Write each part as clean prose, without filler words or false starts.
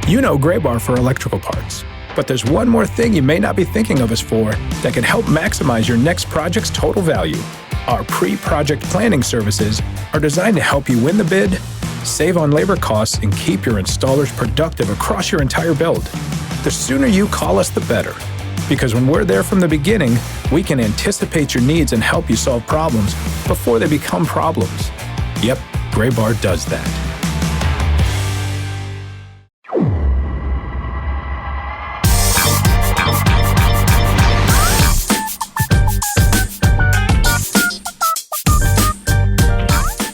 You know Gray Bar for electrical parts, but there's one more thing you may not be thinking of us for that can help maximize your next project's total value. Our pre-project planning services are designed to help you win the bid, save on labor costs, and keep your installers productive across your entire build. The sooner you call us, the better. Because when we're there from the beginning, we can anticipate your needs and help you solve problems before they become problems. Yep, Gray Bar does that.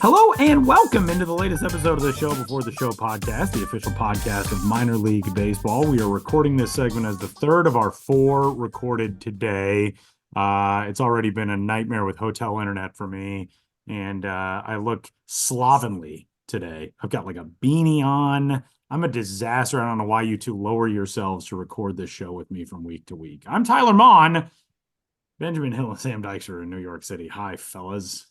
Hello and welcome into the latest episode of the Show Before the Show podcast, the official podcast of minor league baseball. We are recording this segment as the third of our four recorded today. It's already been a nightmare with hotel internet for me, and I look slovenly today. I've got like a beanie on. I'm a disaster. I don't know why you two lower yourselves to record this show with me from week to week. I'm Tyler Mon. Benjamin Hill and Sam Dykes are in New York City. Hi, fellas.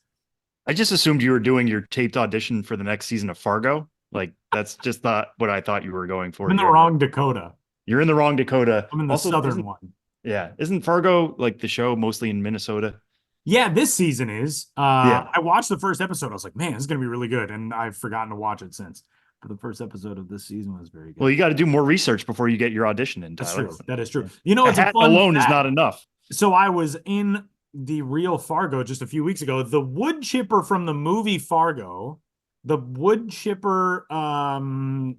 I just assumed you were doing your taped audition for the next season of Fargo. Like, that's just not what I thought you were going for. I'm in the wrong Dakota. You're in the wrong Dakota. I'm in the southern one. Yeah. Isn't Fargo like the show mostly in Minnesota? Yeah, this season is. Yeah. I watched the first episode. I was like, man, this is going to be really good. And I've forgotten to watch it since. But the first episode of this season was very good. Well, you got to do more research before you get your audition in, Tyler. That's true. That is true. You know, it's a a hat fun alone fact. is not enough. So I was in the real Fargo just a few weeks ago. The wood chipper from the movie Fargo, the wood chipper prop,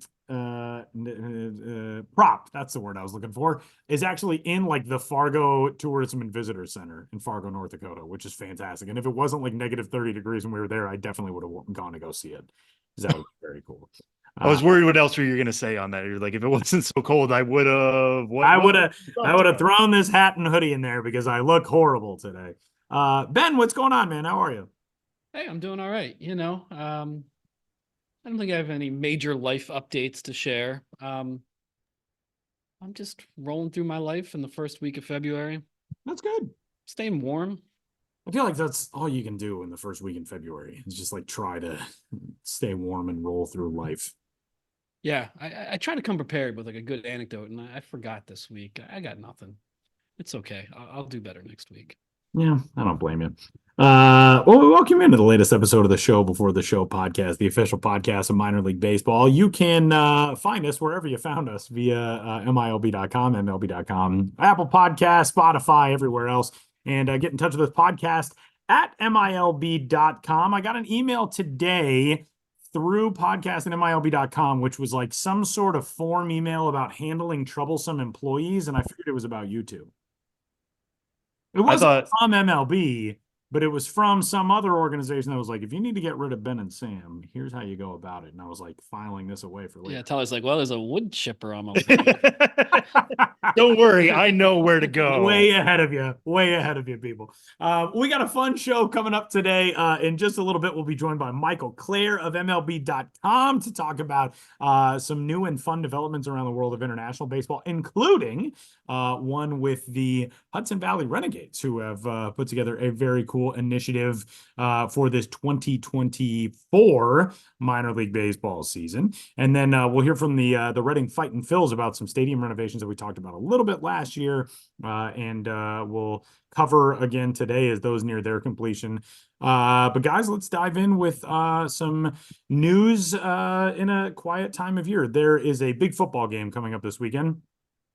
that's the word I was looking for, is actually in like the Fargo Tourism and Visitor Center in Fargo, North Dakota, which is fantastic. And if it wasn't like negative 30 degrees when we were there, I definitely would have gone to go see it. That was very cool. I was worried what else were you going to say on that. You're like, if it wasn't so cold, I would have. I would have thrown this hat and hoodie in there because I look horrible today. Ben, what's going on, man? How are you? Hey, I'm doing all right. You know, I don't think I have any major life updates to share. I'm just rolling through my life in the first week of February. That's good. Staying warm. I feel like that's all you can do in the first week in February. Is just like try to stay warm and roll through life. Yeah, I try to come prepared with like a good anecdote, and I forgot this week. I got nothing. It's okay. I'll do better next week. Yeah, I don't blame you. Well, we welcome you into the latest episode of the Show Before the Show podcast, the official podcast of minor league baseball. You can find us wherever you found us via MILB.com, MLB.com, Apple Podcasts, Spotify, everywhere else. And get in touch with this podcast at MILB.com. I got an email today through podcast@MILB.com, which was like some sort of form email about handling troublesome employees, and I figured it was about you two. It wasn't from MLB, but it was from some other organization that was like, if you need to get rid of Ben and Sam, here's how you go about it. And I was like, filing this away for later. Yeah, Tyler's like, well, there's a wood chipper on my Don't worry, I know where to go. Way ahead of you, people. We got a fun show coming up today. In just a little bit, we'll be joined by Michael Clair of MLB.com to talk about some new and fun developments around the world of international baseball, including one with the Hudson Valley Renegades, who have put together a very cool initiative for this 2024 minor league baseball season. And then we'll hear from the Reading Fightin' Phils about some stadium renovations that we talked about a little bit last year, and we'll cover again today as those near their completion. But guys, let's dive in with some news in a quiet time of year. There is a big football game coming up this weekend.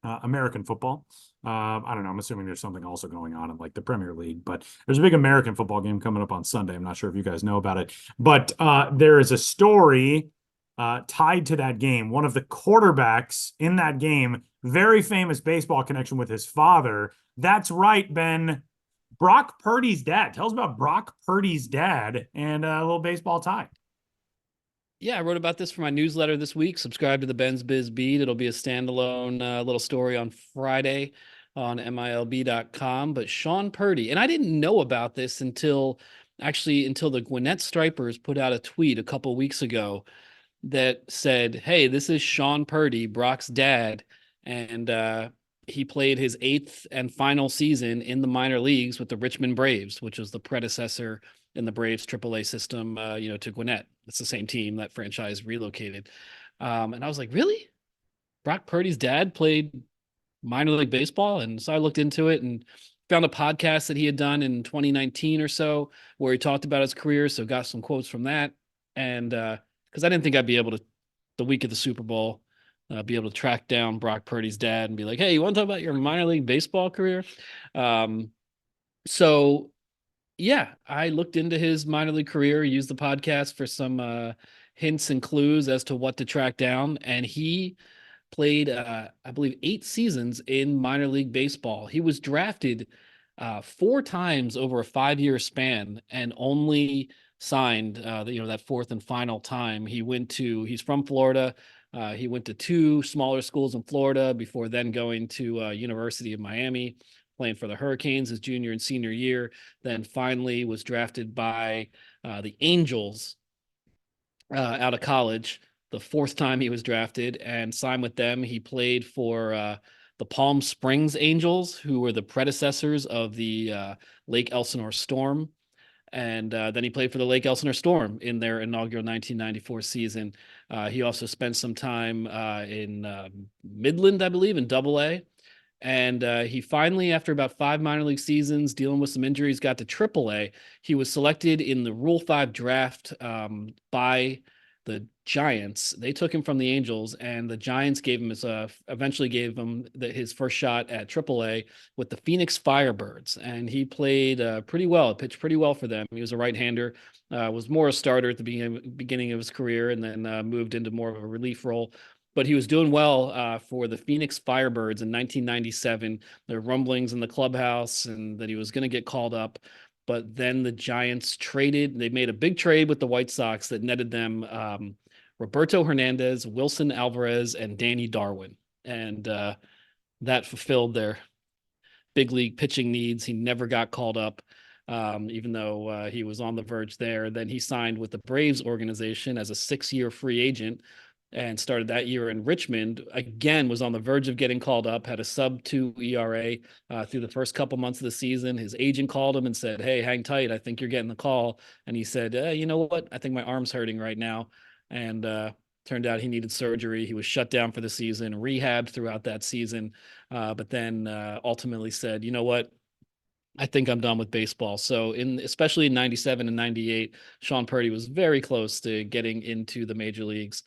American football. I don't know. I'm assuming there's something also going on in like the Premier League, but there's a big American football game coming up on Sunday. I'm not sure if you guys know about it, but there is a story tied to that game. One of the quarterbacks in that game, very famous baseball connection with his father. That's right, Ben. Brock Purdy's dad. Tell us about Brock Purdy's dad and a little baseball tie. Yeah, I wrote about this for my newsletter this week. Subscribe to the Ben's Biz Beat. It'll be a standalone little story on Friday on MILB.com. But Sean Purdy, and I didn't know about this until the Gwinnett Stripers put out a tweet a couple weeks ago that said, hey, this is Sean Purdy, Brock's dad, and he played his 8th and final season in the minor leagues with the Richmond Braves, which was the predecessor in the Braves AAA system, to Gwinnett. It's the same team that franchise relocated. And I was like, really? Brock Purdy's dad played minor league baseball. And so I looked into it and found a podcast that he had done in 2019 or so where he talked about his career. So got some quotes from that. And because I didn't think I'd be able to, the week of the Super Bowl, be able to track down Brock Purdy's dad and be like, hey, you want to talk about your minor league baseball career? So yeah, I looked into his minor league career, used the podcast for some hints and clues as to what to track down. And he played, I believe, 8 seasons in minor league baseball. He was drafted 4 times over a 5-year span and only signed, that fourth and final time. He's from Florida. He went to 2 smaller schools in Florida before then going to University of Miami, playing for the Hurricanes his junior and senior year. Then finally was drafted by the Angels out of college, the 4th time he was drafted, and signed with them. He played for the Palm Springs Angels, who were the predecessors of the Lake Elsinore Storm. And then he played for the Lake Elsinore Storm in their inaugural 1994 season. He also spent some time in Midland, I believe, in Double-A. And he finally, after about 5 minor league seasons, dealing with some injuries, got to Triple-A. He was selected in the Rule 5 draft by the Giants. They took him from the Angels, and the Giants eventually gave him his first shot at Triple-A with the Phoenix Firebirds. And he played pretty well, pitched pretty well for them. He was a right-hander, was more a starter at the beginning of his career, and then moved into more of a relief role. But he was doing well for the Phoenix Firebirds in 1997. There were rumblings in the clubhouse and that he was going to get called up. But then the Giants they made a big trade with the White Sox that netted them Roberto Hernandez, Wilson Alvarez, and Danny Darwin. And that fulfilled their big league pitching needs. He never got called up, even though he was on the verge there. Then he signed with the Braves organization as a 6-year free agent and started that year in Richmond. Again, was on the verge of getting called up, had a sub-2 ERA through the first couple months of the season. His agent called him and said, hey, hang tight, I think you're getting the call. And he said, you know what? I think my arm's hurting right now. And turned out he needed surgery. He was shut down for the season, rehabbed throughout that season, but then ultimately said, you know what? I think I'm done with baseball. So especially in 97 and 98, Sean Purdy was very close to getting into the major leagues.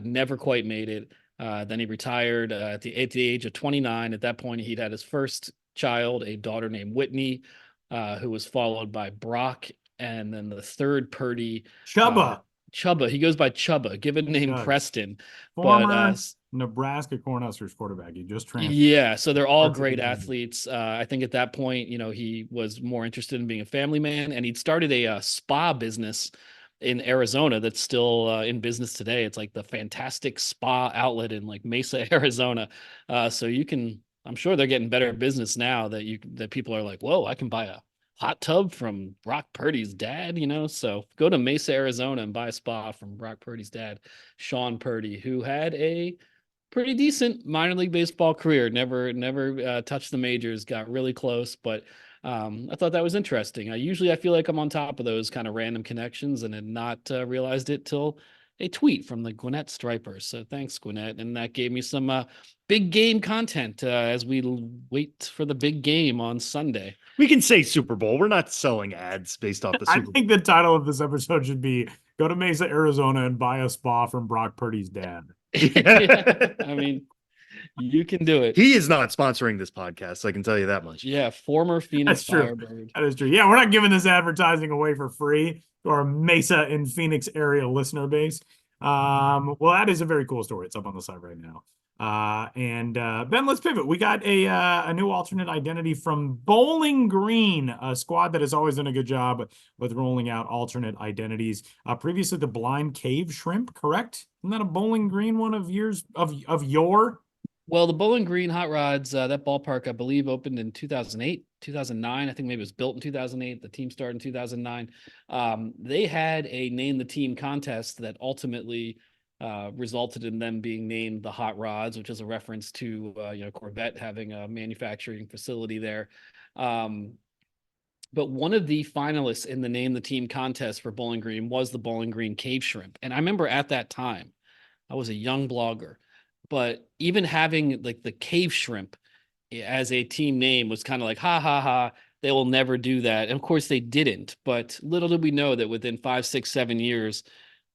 Never quite made it. Then he retired at the age of 29. At that point, he'd had his first child, a daughter named Whitney, who was followed by Brock. And then the third Purdy, Chubba. Chubba. He goes by Chubba, given name Preston. Former Nebraska Cornhuskers quarterback. He just transferred. Yeah, so they're all great athletes. I think at that point, he was more interested in being a family man, and he'd started a spa business in Arizona that's still in business today. It's like the Fantastic Spa outlet in like Mesa, Arizona. So I'm sure they're getting better at business now that people are like, whoa, I can buy a hot tub from Brock Purdy's dad, So go to Mesa, Arizona and buy a spa from Brock Purdy's dad, Sean Purdy, who had a pretty decent minor league baseball career. Never touched the majors, got really close, but I thought that was interesting. I feel like I'm on top of those kind of random connections and had not realized it till a tweet from the Gwinnett Stripers. So thanks, Gwinnett. And that gave me some big game content as we wait for the big game on Sunday. We can say Super Bowl. We're not selling ads based off the Super Bowl. I think the title of this episode should be Go to Mesa, Arizona and buy a spa from Brock Purdy's dad. Yeah, I mean, you can do it. He is not sponsoring this podcast, I can tell you that much. Yeah, former Phoenix Firebird. True. That is true. Yeah, we're not giving this advertising away for free to our Mesa and Phoenix area listener base. Well, that is a very cool story. It's up on the site right now. Ben, let's pivot. We got a new alternate identity from Bowling Green, a squad that has always done a good job with rolling out alternate identities. Previously, the Blind Cave Shrimp, correct? Isn't that a Bowling Green one of yours of your? Well, the Bowling Green Hot Rods, that ballpark, I believe, opened in 2008, 2009. I think maybe it was built in 2008. The team started in 2009. They had a name the team contest that ultimately resulted in them being named the Hot Rods, which is a reference to Corvette having a manufacturing facility there. But one of the finalists in the name the team contest for Bowling Green was the Bowling Green Cave Shrimp. And I remember at that time, I was a young blogger, but even having like the cave shrimp as a team name was kind of like, ha ha ha, they will never do that. And of course they didn't, but little did we know that within 5, 6, 7 years,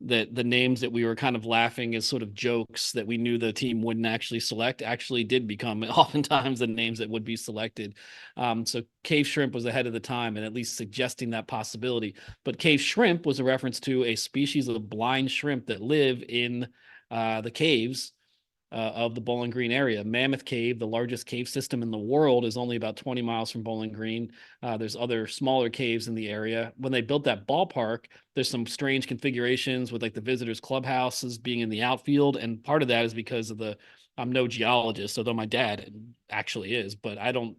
that the names that we were kind of laughing as sort of jokes that we knew the team wouldn't actually select actually did become oftentimes the names that would be selected. So cave shrimp was ahead of the time and at least suggesting that possibility. But cave shrimp was a reference to a species of blind shrimp that live in the caves of the Bowling Green area. Mammoth Cave, the largest cave system in the world, is only about 20 miles from Bowling Green. There's other smaller caves in the area. When they built that ballpark, there's some strange configurations with like the visitors clubhouses being in the outfield. And part of that is because of I'm no geologist, although my dad actually is, but I don't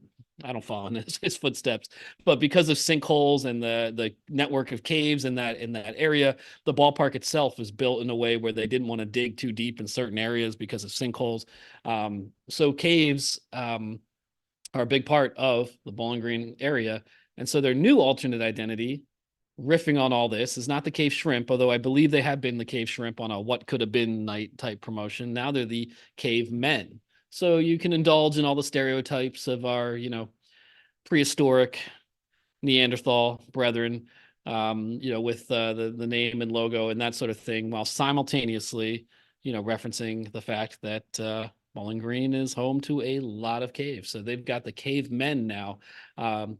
follow in his footsteps. But because of sinkholes and the network of caves in that area, the ballpark itself was built in a way where they didn't want to dig too deep in certain areas because of sinkholes. So caves are a big part of the Bowling Green area. And so their new alternate identity, riffing on all this, is not the cave shrimp, although I believe they have been the cave shrimp on a what could have been night type promotion. Now they're the cave men. So you can indulge in all the stereotypes of our, prehistoric Neanderthal brethren, with the name and logo and that sort of thing, while simultaneously, referencing the fact that Bowling Green is home to a lot of caves. So they've got the cave men now.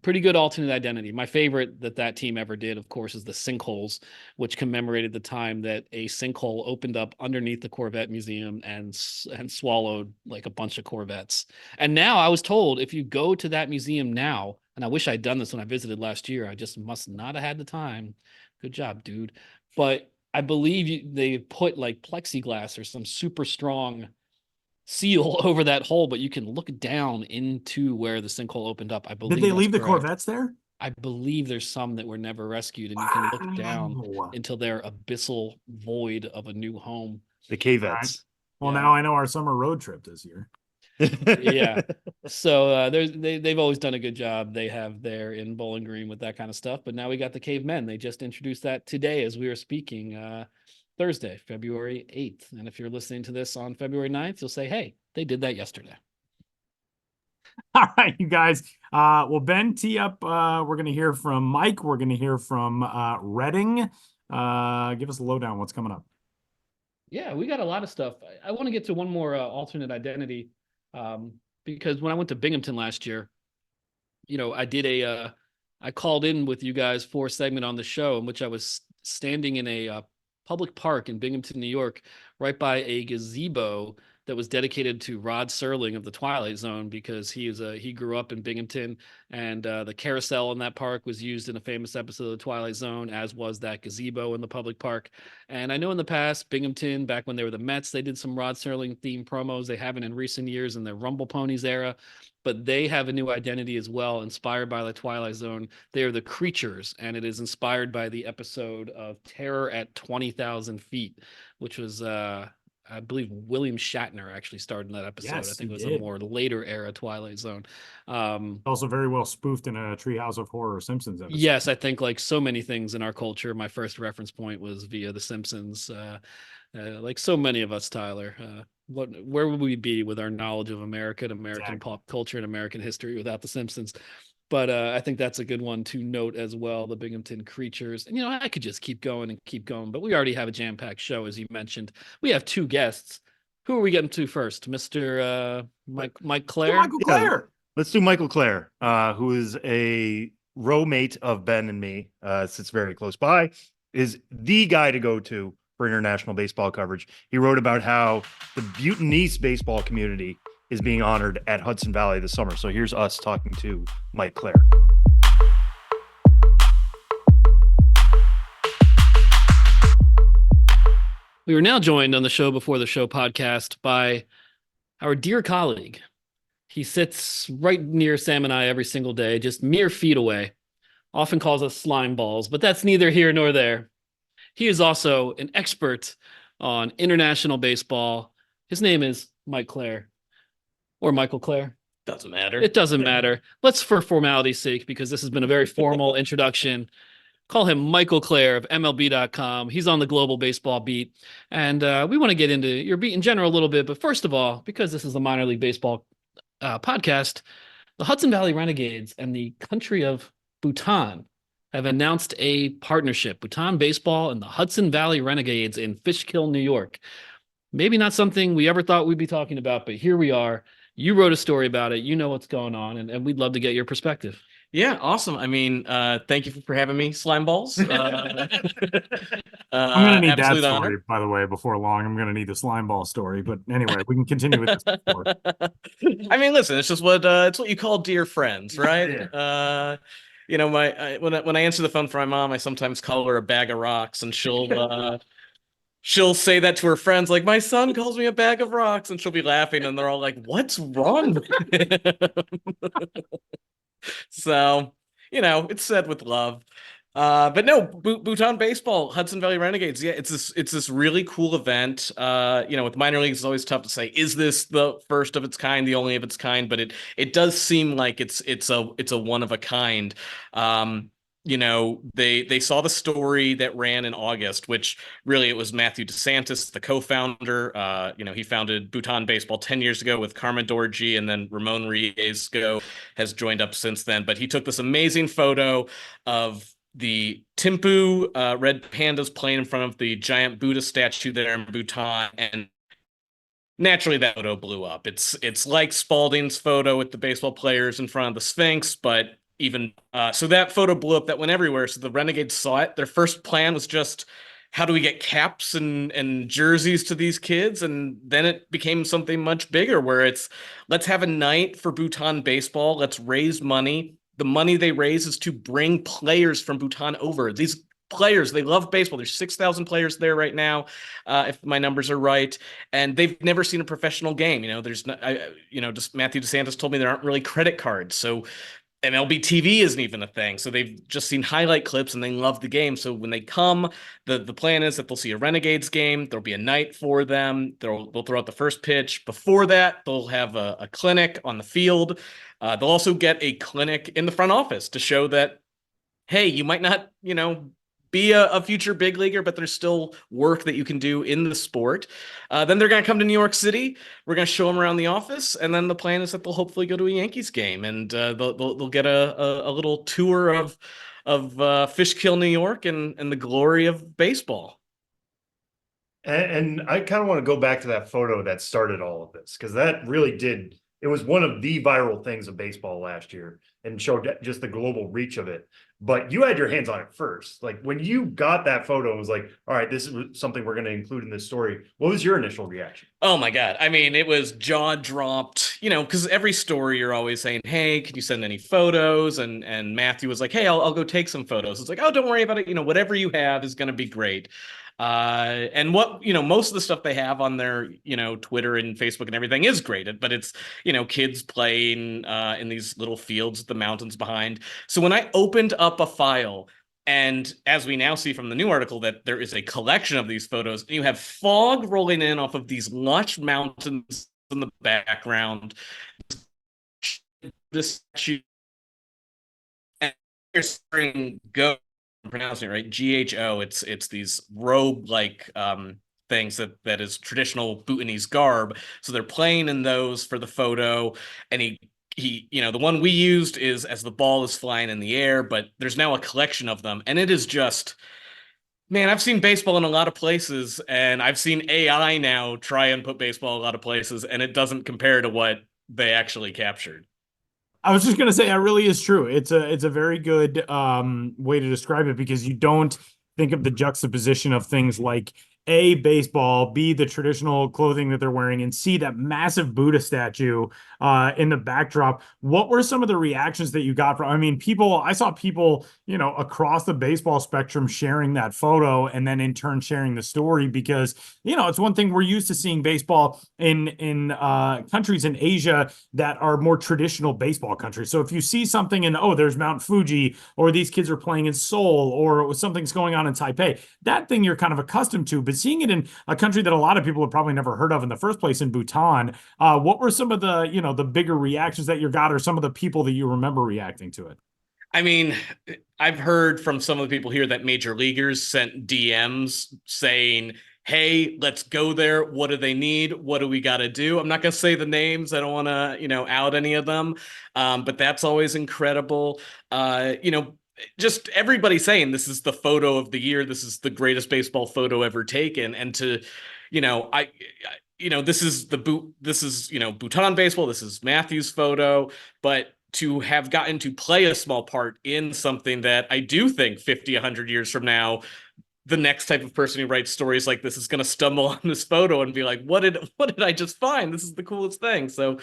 Pretty good alternate identity. My favorite that team ever did, of course, is the sinkholes, which commemorated the time that a sinkhole opened up underneath the Corvette Museum and swallowed like a bunch of Corvettes. And now I was told if you go to that museum now, and I wish I'd done this when I visited last year, I just must not have had the time. Good job, dude. But I believe they put like plexiglass or some super strong seal over that hole, but you can look down into where the sinkhole opened up. I believe. Did they leave the correct. Corvettes there? I believe there's some that were never rescued, and you can look down into their abyssal void of a new home. The cavettes. Right. Well, now I know our summer road trip this year. Yeah. So they've always done a good job. They have there in Bowling Green with that kind of stuff. But now we got the cavemen. They just introduced that today as we were speaking. Thursday, February 8th. And if you're listening to this on February 9th, you'll say, hey, they did that yesterday. All right, you guys. Well, Ben, tee up. We're going to hear from Mike. We're going to hear from Redding. Give us a lowdown. What's coming up? Yeah, we got a lot of stuff. I want to get to one more alternate identity because when I went to Binghamton last year, I did I called in with you guys for a segment on the show in which I was standing in a public park in Binghamton, New York, right by a gazebo that was dedicated to Rod Serling of the Twilight Zone because he grew up in Binghamton, and the carousel in that park was used in a famous episode of the Twilight Zone, as was that gazebo in the public park. And I know in the past, Binghamton, back when they were the Mets, they did some Rod Serling themed promos. They haven't in recent years in their Rumble Ponies era, but they have a new identity as well, inspired by the Twilight Zone. They are the Creatures, and it is inspired by the episode of Terror at 20,000 Feet, which was, I believe William Shatner actually starred in that episode. Yes, I think it was did. a more later era Twilight Zone. Also very well spoofed in a Treehouse of Horror Simpsons episode. Yes, I think like so many things in our culture, my first reference point was via The Simpsons. Like so many of us, Tyler, where would we be with our knowledge of America and American pop culture and American history without The Simpsons? But I think that's a good one to note as well, the Binghamton Creatures. And, I could just keep going, but we already have a jam-packed show, as you mentioned. We have two guests. Who are we getting to first? Mr. Mike Clair? Michael Clair. Let's do Michael Clair, who is a row mate of Ben and me, sits very close by, is the guy to go to for international baseball coverage. He wrote about how the Bhutanese baseball community is being honored at Hudson Valley this summer. So here's us talking to Mike Clair. We are now joined on the Show Before the Show podcast by our dear colleague. He sits right near Sam and I every single day, just mere feet away, often calls us slime balls, but that's neither here nor there. He is also an expert on international baseball. His name is Mike Clair. Or Michael Clair. Doesn't matter. It doesn't matter. Let's, for formality's sake, because this has been a very formal introduction, Call him Michael Clair of MLB.com. He's on the global baseball beat. And we want to get into your beat in general a little bit. But first of all, because this is the minor league baseball podcast, the Hudson Valley Renegades and the country of Bhutan have announced a partnership, Bhutan Baseball and the Hudson Valley Renegades in Fishkill, New York. Maybe not something we ever thought we'd be talking about, but here we are. You wrote a story about it. You know what's going on, and we'd love to get your perspective. Yeah, awesome. I mean, thank you for having me, Slime Balls. I'm gonna need that absolute story, honor. by the way, before long. I'm gonna need the slime ball story. But anyway, we can continue with this. I mean, listen, it's just it's what you call dear friends, right? Yeah. You know, when I answer the phone for my mom, I sometimes call her a bag of rocks, and she'll say that to her friends, like, my son calls me a bag of rocks, and she'll be laughing, and they're all like, what's wrong with him? So, you know, it's said with love. But no, Bhutan Baseball, Hudson Valley Renegades. Yeah, it's this really cool event. You know, with minor leagues, it's always tough to say, is this the first of its kind, the only of its kind? But it does seem like it's a one of a kind. You know, they saw the story that ran in August, which really it was Matthew DeSantis, the co-founder. You know, he founded Bhutan Baseball 10 years ago with Karma Dorji, and then Ramon Riesgo has joined up since then. But he took this amazing photo of the Thimphu red pandas playing in front of the giant Buddha statue there in Bhutan, and naturally that photo blew up. It's like Spalding's photo with the baseball players in front of the Sphinx, but even so that photo blew up, that went everywhere. So the Renegades saw it. Their first plan was just, how do we get caps and jerseys to these kids? And then it became something much bigger, where it's, let's have a night for Bhutan baseball. Let's raise money. The money they raise is to bring players from Bhutan over. These players, they love baseball. There's 6,000 players there right now, if my numbers are right, and they've never seen a professional game. You know, there's not, you know, just Matthew DeSantis told me there aren't really credit cards, so MLB TV isn't even a thing. So they've just seen highlight clips and they love the game. So when they come, the plan is that they'll see a Renegades game. There'll be a night for them. They'll throw out the first pitch. Before that, they'll have a clinic on the field. They'll also get a clinic in the front office to show that, hey, you might not, you know, be a future big leaguer, but there's still work that you can do in the sport. Then they're going to come to New York City. We're going to show them around the office. And then the plan is that they'll hopefully go to a Yankees game, and they'll get a little tour of Fishkill, New York, and the glory of baseball. And I kind of want to go back to that photo that started all of this, because that really did. It was one of the viral things of baseball last year and showed just the global reach of it. But you had your hands on it first. Like, when you got that photo and was like, all right, this is something we're going to include in this story, what was your initial reaction? Oh my God. I mean, it was jaw dropped, you know, because every story you're always saying, hey, can you send any photos? And Matthew was like, hey, I'll go take some photos. It's like, oh, don't worry about it. You know, whatever you have is going to be great. And what, you know, most of the stuff they have on their, you know, Twitter and Facebook and everything is great, but it's, you know, kids playing in these little fields with the mountains behind. So when I opened up a file, and as we now see from the new article, that there is a collection of these photos, and you have fog rolling in off of these lush mountains in the background, this and you're saying go, I'm pronouncing it right, GHO. It's these robe like things that is traditional Bhutanese garb. So they're playing in those for the photo, and he you know, the one we used is as the ball is flying in the air, but there's now a collection of them, and it is just, man, I've seen baseball in a lot of places, and I've seen AI now try and put baseball in a lot of places, and it doesn't compare to what they actually captured. I was just going to say, that really is true. It's a very good way to describe it, because you don't think of the juxtaposition of things like A, baseball, B, the traditional clothing that they're wearing, and C, that massive Buddha statue in the backdrop. What were some of the reactions that you got from, I mean, I saw people, you know, across the baseball spectrum sharing that photo, and then in turn sharing the story, because, you know, it's one thing, we're used to seeing baseball in countries in Asia that are more traditional baseball countries. So if you see something and, oh, there's Mount Fuji, or these kids are playing in Seoul, or something's going on in Taipei, that thing you're kind of accustomed to. But seeing it in a country that a lot of people have probably never heard of in the first place, in Bhutan, what were some of the, you know, the bigger reactions that you got, or some of the people that you remember reacting to it? I mean, I've heard from some of the people here that major leaguers sent DMs saying, hey, let's go there. What do they need? What do we got to do? I'm not going to say the names. I don't want to, out any of them. But that's always incredible. Just everybody saying this is the photo of the year. This is the greatest baseball photo ever taken. And to, this is Bhutan baseball. This is Matthew's photo, but to have gotten to play a small part in something that I do think 50, 100 years from now, the next type of person who writes stories like this is going to stumble on this photo and be like, what did I just find? This is the coolest thing. So,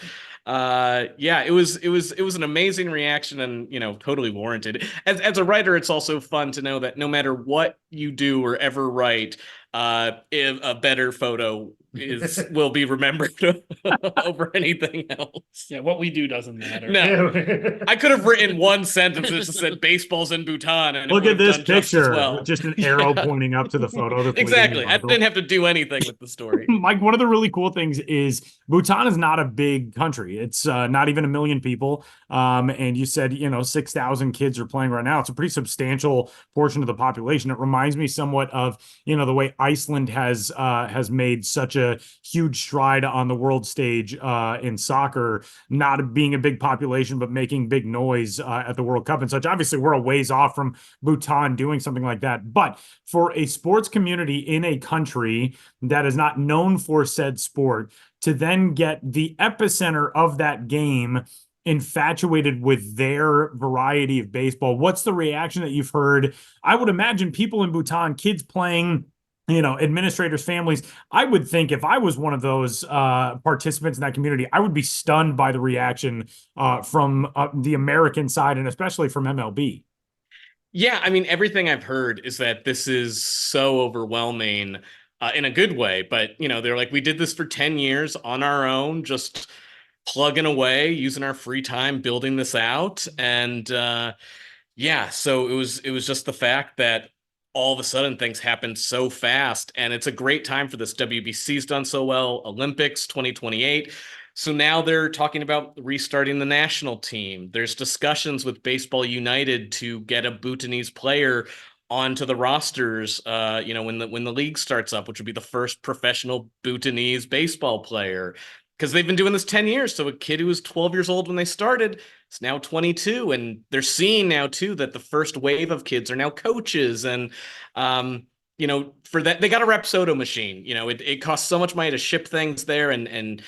it was an amazing reaction and, totally warranted. As a writer, it's also fun to know that no matter what you do or ever write, if a better photo will be remembered over anything else. Yeah, what we do doesn't matter. No, I could have written one sentence that just said "baseball's in Bhutan" and look at this picture, well. just an arrow pointing up to the photo. Exactly. I didn't have to do anything with the story. Mike, one of the really cool things is Bhutan is not a big country. It's not even 1 million people. And you said, 6,000 kids are playing right now. It's a pretty substantial portion of the population. It reminds me somewhat of, the way Iceland has made such a huge stride on the world stage in soccer, not being a big population, but making big noise at the World Cup and such. Obviously, we're a ways off from Bhutan doing something like that. But for a sports community in a country that is not known for said sport, to then get the epicenter of that game infatuated with their variety of baseball, what's the reaction that you've heard? I would imagine people in Bhutan, kids playing, administrators, families. I would think if I was one of those participants in that community, I would be stunned by the reaction from the American side and especially from MLB. Yeah, I mean, everything I've heard is that this is so overwhelming in a good way. But, they're like, we did this for 10 years on our own, just plugging away, using our free time, building this out. And so it was just the fact that all of a sudden things happened so fast. And it's a great time for this. WBC's done so well, Olympics 2028. So now they're talking about restarting the national team. There's discussions with Baseball United to get a Bhutanese player onto the rosters, when the league starts up, which would be the first professional Bhutanese baseball player. Because they've been doing this 10 years. So a kid who was 12 years old when they started is now 22. And they're seeing now, too, that the first wave of kids are now coaches. And, for that, they got a Rapsodo machine. It costs so much money to ship things there and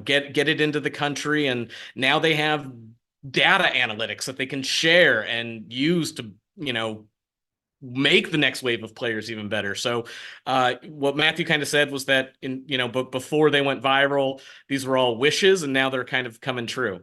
get it into the country. And now they have data analytics that they can share and use to, make the next wave of players even better. So what Matthew kind of said was that but before they went viral, these were all wishes and now they're kind of coming true.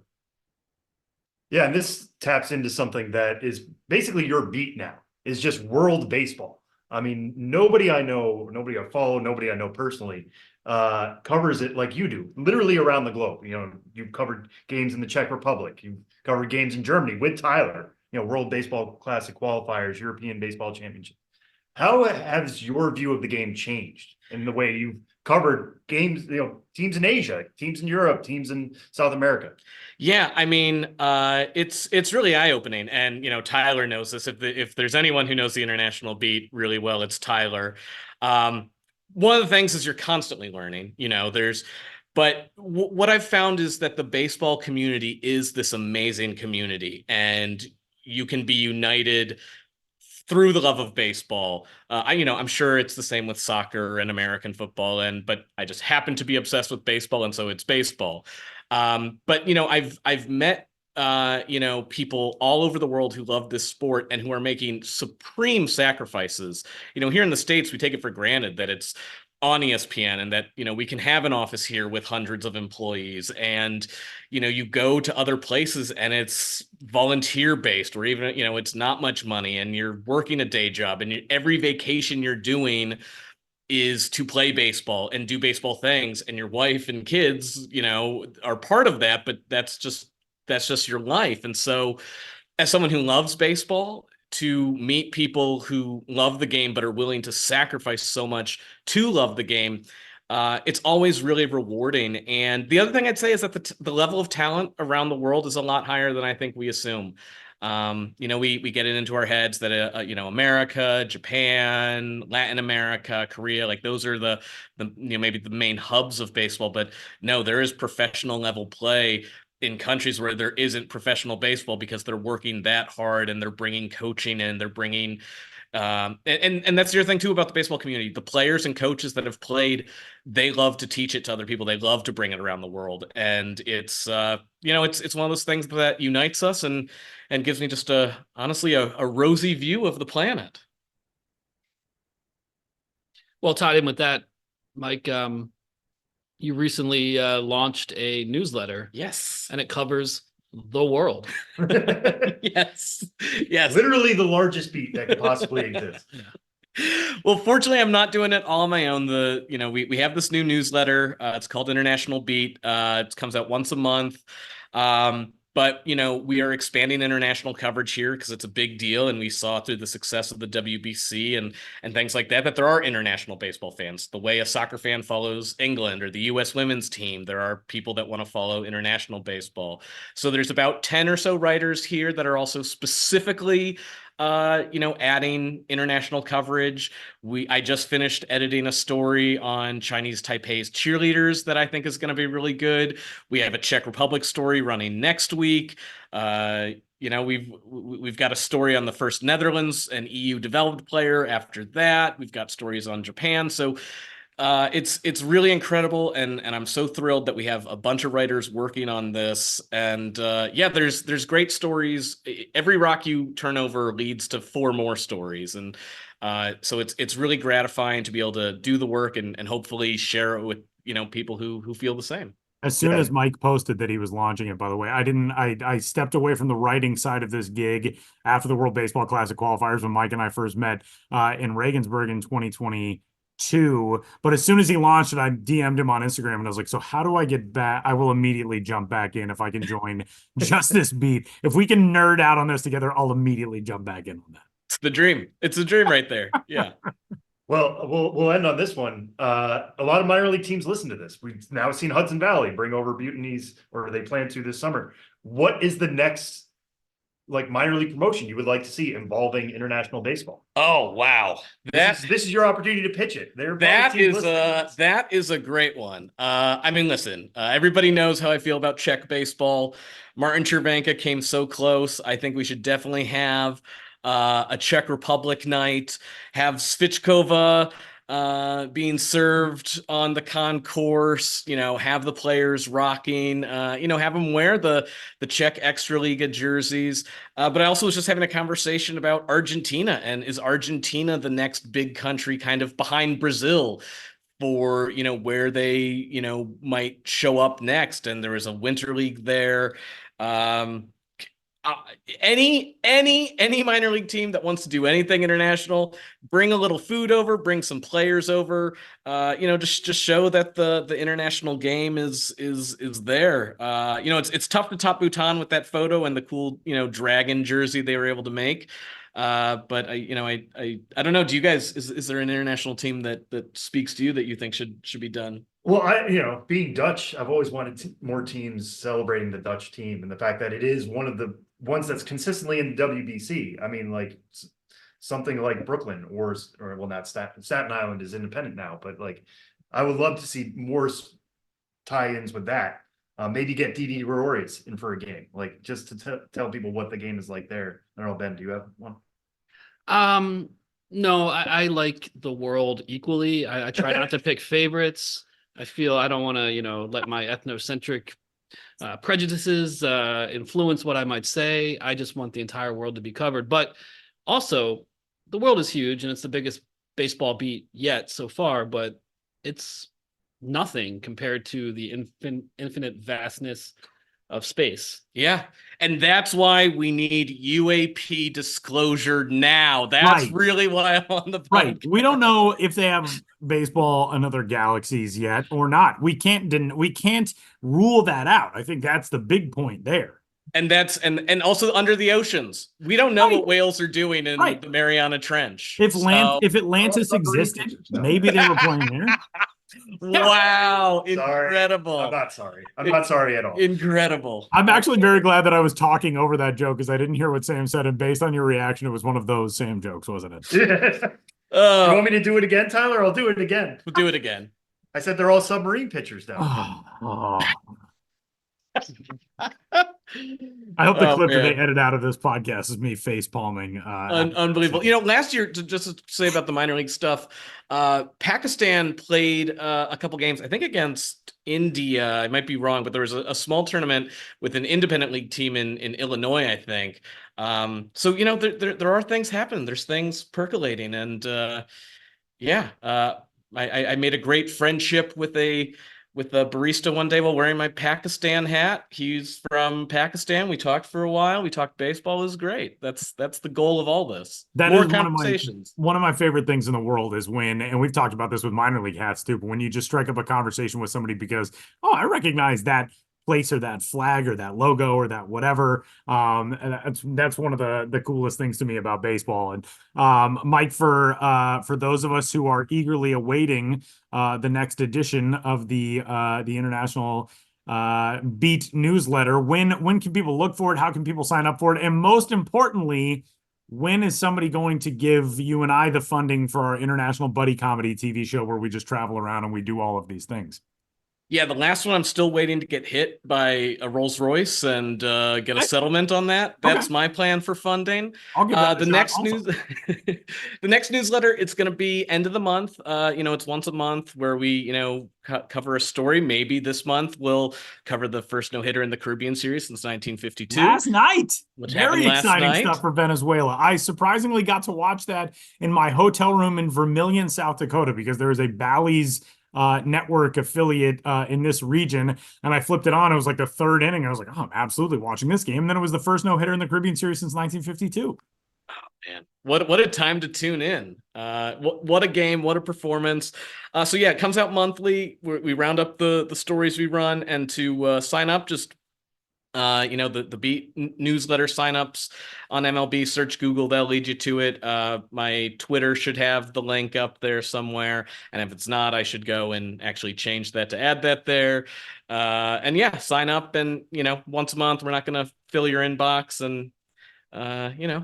Yeah. And this taps into something that is basically your beat now, is just world baseball. I mean, nobody I know, nobody I follow, nobody I know personally covers it like you do, literally around the globe. You've covered games in the Czech Republic. You've covered games in Germany with Tyler. World Baseball Classic qualifiers, European Baseball Championship. How has your view of the game changed in the way you've covered games, teams in Asia, teams in Europe, teams in South America? Yeah, I mean, it's really eye-opening. And, Tyler knows this. If there's anyone who knows the international beat really well, it's Tyler. One of the things is you're constantly learning, but what I've found is that the baseball community is this amazing community, and you can be united through the love of baseball. I'm sure it's the same with soccer and American football, but I just happen to be obsessed with baseball, and so it's baseball. But I've met people all over the world who love this sport and who are making supreme sacrifices. Here in the States, we take it for granted that it's on ESPN and that, we can have an office here with hundreds of employees, and, you go to other places and it's volunteer based, or even, it's not much money and you're working a day job, and every vacation you're doing is to play baseball and do baseball things. And your wife and kids, are part of that, but that's just your life. And so as someone who loves baseball, to meet people who love the game but are willing to sacrifice so much to love the game, it's always really rewarding. And the other thing I'd say is that the level of talent around the world is a lot higher than I think we assume. We get it into our heads that America, Japan, Latin America, Korea, like those are the maybe the main hubs of baseball. But no, there is professional level play in countries where there isn't professional baseball because they're working that hard and they're bringing coaching in, they're bringing and that's the other thing too about the baseball community. The players and coaches that have played, they love to teach it to other people. They love to bring it around the world, and it's it's one of those things that unites us and gives me just honestly a rosy view of the planet. Well, tied in with that, Mike, you recently launched a newsletter. Yes, and it covers the world. yes. Literally the largest beat that could possibly exist. Yeah. Well, fortunately, I'm not doing it all on my own. We have this new newsletter. It's called International Beat. It comes out once a month. But we are expanding international coverage here because it's a big deal, and we saw through the success of the WBC and things like that there are international baseball fans. The way a soccer fan follows England or the U.S. women's team, there are people that want to follow international baseball. So there's about 10 or so writers here that are also specifically adding international coverage. I just finished editing a story on Chinese Taipei's cheerleaders that I think is going to be really good. We have a Czech Republic story running next week. We've got a story on the first Netherlands and EU developed player. After that, we've got stories on Japan. So it's really incredible, and I'm so thrilled that we have a bunch of writers working on this. And there's great stories. Every rock you turn over leads to 4 more stories, and so it's really gratifying to be able to do the work and hopefully share it with people who feel the same. As soon as Mike posted that he was launching it, by the way, I stepped away from the writing side of this gig after the World Baseball Classic qualifiers when Mike and I first met in Regensburg in 2022. But as soon as he launched it, I DM'd him on Instagram and I was like, so how do I get back? I will immediately jump back in if I can join just this beat. If we can nerd out on this together, I'll immediately jump back in on that. It's the dream. It's a dream right there. Yeah. Well, we'll end on this one. A lot of minor league teams listen to this. We've now seen Hudson Valley bring over Bhutanese, or they plan to this summer. What is the next minor league promotion you would like to see involving international baseball? Oh, wow. This is your opportunity to pitch it. That is a great one. Listen, everybody knows how I feel about Czech baseball. Martin Červenka came so close. I think we should definitely have a Czech Republic night, have Svichkova being served on the concourse, have the players rocking, have them wear the Czech Extraliga jerseys. But I also was just having a conversation about Argentina, and is Argentina the next big country kind of behind Brazil for, where they, might show up next? And there is a winter league there. Any minor league team that wants to do anything international, bring a little food over, bring some players over, just show that the international game is there. It's tough to top Bhutan with that photo and the cool, dragon jersey they were able to make. But I don't know. Do you guys, is there an international team that speaks to you that you think should be done? Well, being Dutch, I've always wanted more teams celebrating the Dutch team, and the fact that it is one of the ones that's consistently in the WBC. I mean, something like Brooklyn or not Staten Island is independent now, but I would love to see more tie-ins with that. Maybe get Didi Gregorius in for a game, just to tell people what the game is like there. I don't know, Ben, do you have one? No, I like the world equally. I try not to pick favorites. I feel I don't want to, let my ethnocentric prejudices influence what I might say. I just want the entire world to be covered. But also, the world is huge, and it's the biggest baseball beat yet so far, but it's nothing compared to the infinite vastness of space. Yeah. And that's why we need UAP disclosure now. That's Right. really why I'm on the podcast. Right. We don't know if they have baseball in other galaxies yet or not. We can't rule that out. I think that's the big point there. And that's and also under the oceans. We don't know what whales are doing in the Mariana Trench. If So, Atlantis existed, maybe they were playing there. wow, Sorry. incredible. I'm not sorry. I'm not sorry at all. Incredible. I'm actually very glad that I was talking over that joke because I didn't hear what Sam said, and based on your reaction, it was one of those Sam jokes, wasn't it? You want me to do it again, Tyler? I'll do it again. We'll do it again. I said they're all submarine pictures down. I hope the clip that they edit out of this podcast is me face palming. Unbelievable. You know, last year, just to say about the minor league stuff, Pakistan played a couple games, I think against India. I might be wrong, but there was a small tournament with an independent league team in Illinois, I think. So, you know, there are things happening. There's things percolating. And I made a great friendship with a barista one day while wearing my Pakistan hat. He's from Pakistan. We talked for a while. We talked baseball. It was great. That's the goal of all this. That More is conversations. One of my favorite things in the world is when, and we've talked about this with minor league hats too, but when you just strike up a conversation with somebody because, oh, I recognize that place or that flag or that logo or that whatever. And that's one of the coolest things to me about baseball. And Mike, for those of us who are eagerly awaiting the next edition of the International Beat newsletter, when can people look for it? How can people sign up for it? And most importantly, when is somebody going to give you and I the funding for our international buddy comedy TV show where we just travel around and we do all of these things? Yeah, the last one I'm still waiting to get hit by a Rolls Royce and get a settlement on that. That's my plan for funding. I'll give that the next the next newsletter, it's going to be end of the month. It's once a month where we, cover a story. Maybe this month we'll cover the first no-hitter in the Caribbean series since 1952. Last night. Very exciting stuff for Venezuela. I surprisingly got to watch that in my hotel room in Vermilion, South Dakota, because there is a Bally's network affiliate in this region, and I flipped it on. It was like the third inning. I was like, oh, I'm absolutely watching this game. And then it was the first no-hitter in the Caribbean series since 1952. Oh man, what a time to tune in. What a game, what a performance. So yeah, it comes out monthly. We round up the stories we run, and to sign up, just the Beat newsletter signups on MLB, search Google, they'll lead you to it. My Twitter should have the link up there somewhere. And if it's not, I should go and actually change that to add that there. And yeah, sign up, and, once a month, we're not going to fill your inbox, and,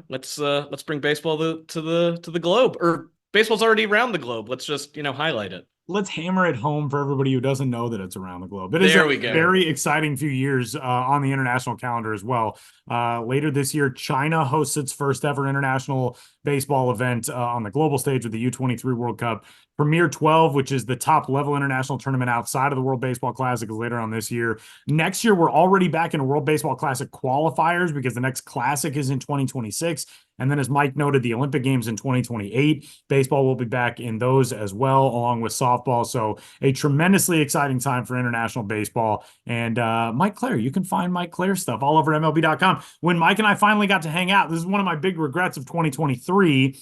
let's bring baseball to the globe, or baseball's already around the globe. Let's just, highlight it. Let's hammer it home for everybody who doesn't know that it's around the globe. It is a very exciting few years on the international calendar as well. Later this year, China hosts its first ever international baseball event on the global stage with the U23 World Cup. Premier 12, which is the top level international tournament outside of the World Baseball Classic, is later on this year. Next year, we're already back in World Baseball Classic qualifiers because the next Classic is in 2026. And then, as Mike noted, the Olympic Games in 2028. Baseball will be back in those as well, along with softball. So a tremendously exciting time for international baseball. And Mike Clair, you can find Mike Clair stuff all over MLB.com. When Mike and I finally got to hang out, this is one of my big regrets of 2023.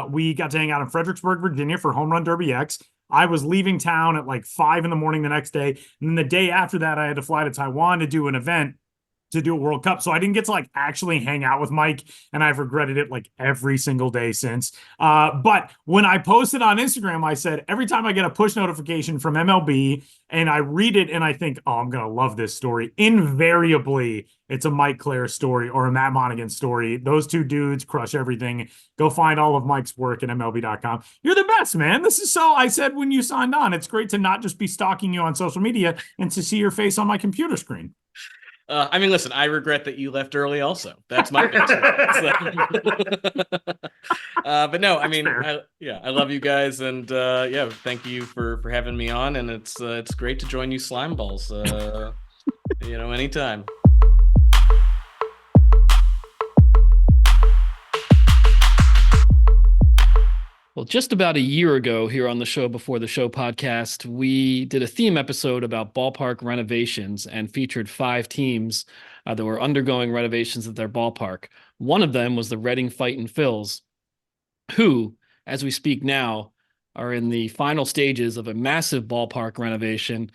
We got to hang out in Fredericksburg, Virginia for Home Run Derby X. I was leaving town at like 5 a.m. the next day. And then the day after that, I had to fly to Taiwan to do an event, to do a World Cup. So I didn't get to actually hang out with Mike, and I've regretted it every single day since. But when I posted on Instagram, I said, every time I get a push notification from MLB and I read it and I think, oh, I'm going to love this story, invariably it's a Mike Clair story or a Matt Monaghan story. Those two dudes crush everything. Go find all of Mike's work at MLB.com. You're the best, man. This is so, I said when you signed on, it's great to not just be stalking you on social media and to see your face on my computer screen. Listen, I regret that you left early also. That's my but no, I love you guys, and thank you for having me on, and it's great to join you slime balls, anytime. Well, just about a year ago here on the Show Before the Show podcast, we did a theme episode about ballpark renovations and featured 5 teams that were undergoing renovations at their ballpark. One of them was the Reading Fightin' Phils, who, as we speak now, are in the final stages of a massive ballpark renovation,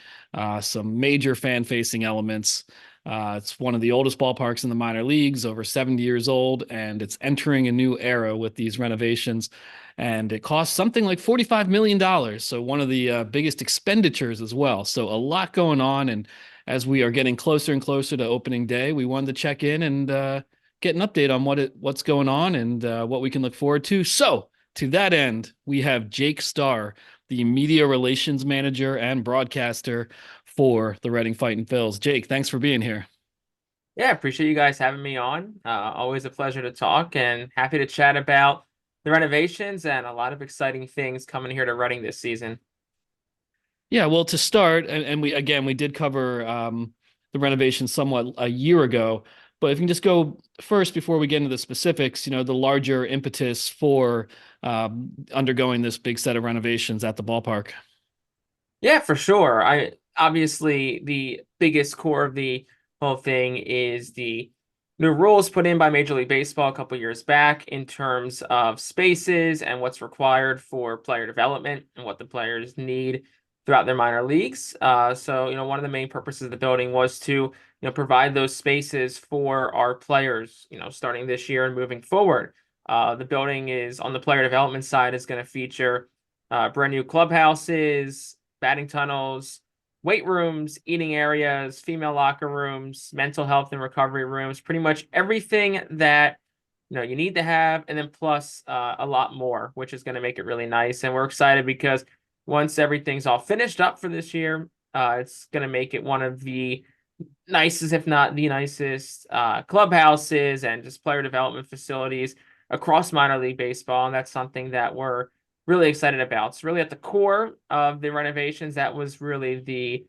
some major fan-facing elements. It's one of the oldest ballparks in the minor leagues, over 70 years old, and it's entering a new era with these renovations. And it costs something like $45 million. So one of the biggest expenditures as well. So a lot going on. And as we are getting closer and closer to opening day, we wanted to check in and get an update on what's going on and what we can look forward to. So to that end, we have Jake Starr, the media relations manager and broadcaster for the Reading Fightin' Phils. Jake, thanks for being here. Yeah, appreciate you guys having me on. Always a pleasure to talk and happy to chat about the renovations and a lot of exciting things coming here to Reading this season. Yeah, well, to start, and we did cover the renovation somewhat a year ago, but if you can just go first before we get into the specifics, the larger impetus for undergoing this big set of renovations at the ballpark. Yeah, for sure. Obviously the biggest core of the whole thing is the new rules put in by Major League Baseball a couple years back in terms of spaces and what's required for player development and what the players need throughout their minor leagues. So one of the main purposes of the building was to provide those spaces for our players, starting this year and moving forward. The building is on the player development side is going to feature brand new clubhouses, batting tunnels, weight rooms, eating areas, female locker rooms, mental health and recovery rooms, pretty much everything that you need to have, and then plus a lot more, which is going to make it really nice. And we're excited because once everything's all finished up for this year, it's going to make it one of the nicest, if not the nicest, clubhouses and just player development facilities across minor league baseball. And that's something that we're really excited about. It's really at the core of the renovations. That was really the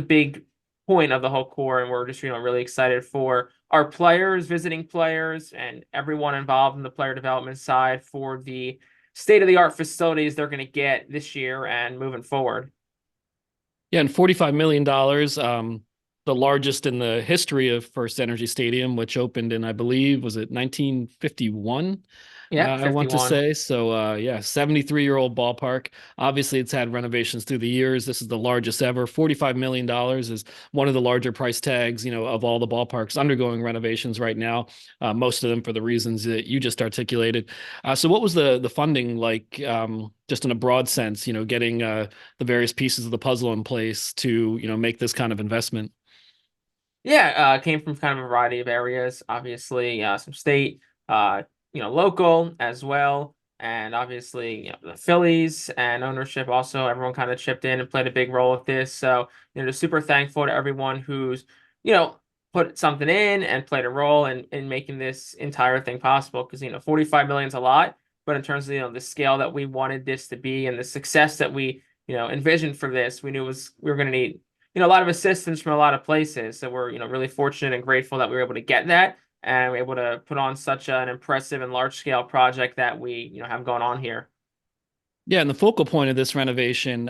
big point of the whole core. And we're just, really excited for our players, visiting players, and everyone involved in the player development side for the state-of-the-art facilities they're going to get this year and moving forward. Yeah, and $45 million, the largest in the history of First Energy Stadium, which opened in, I believe, was it 1951? Yeah, I want to 51. say. So, 73-year-old ballpark. Obviously, it's had renovations through the years. This is the largest ever. $45 million is one of the larger price tags, of all the ballparks undergoing renovations right now. Most of them for the reasons that you just articulated. So what was the funding like, just in a broad sense, getting the various pieces of the puzzle in place to, make this kind of investment? Yeah, came from kind of a variety of areas. Obviously, some state, local as well, and obviously, the Phillies and ownership also. Everyone kind of chipped in and played a big role with this. So, just super thankful to everyone who's, put something in and played a role in making this entire thing possible. Because 45 million is a lot, but in terms of the scale that we wanted this to be and the success that we envisioned for this, we knew we were going to need a lot of assistance from a lot of places. So we're, really fortunate and grateful that we were able to get that and we're able to put on such an impressive and large scale project that we, have going on here. Yeah, and the focal point of this renovation,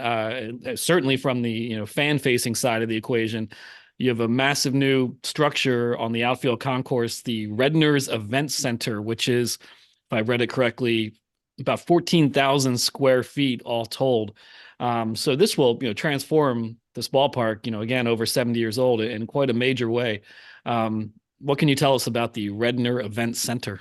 certainly from the fan facing side of the equation, you have a massive new structure on the outfield concourse, the Redner's Event Center, which is, if I read it correctly, about 14,000 square feet all told. So this will, transform this ballpark, again, over 70 years old in quite a major way. What can you tell us about the Redner Event Center?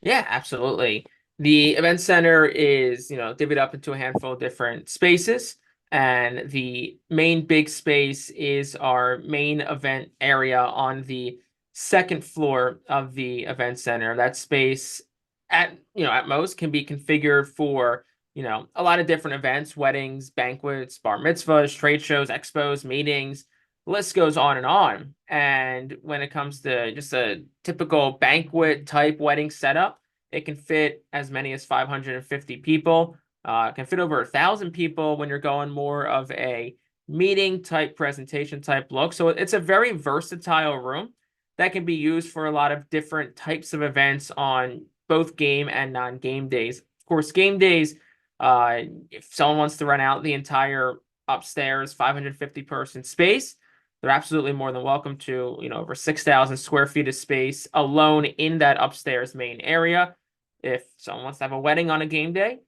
Yeah, absolutely. The event center is, divvied up into a handful of different spaces. And the main big space is our main event area on the second floor of the event center. That space at most can be configured for a lot of different events: weddings, banquets, bar mitzvahs, trade shows, expos, meetings. The list goes on and on. And when it comes to just a typical banquet type wedding setup, it can fit as many as 550 people. It can fit over 1,000 people when you're going more of a meeting type, presentation type look. So it's a very versatile room that can be used for a lot of different types of events on both game and non-game days. Of course, game days, if someone wants to rent out the entire upstairs 550 person space, they're absolutely more than welcome to. Over 6,000 square feet of space alone in that upstairs main area. If someone wants to have a wedding on a game day,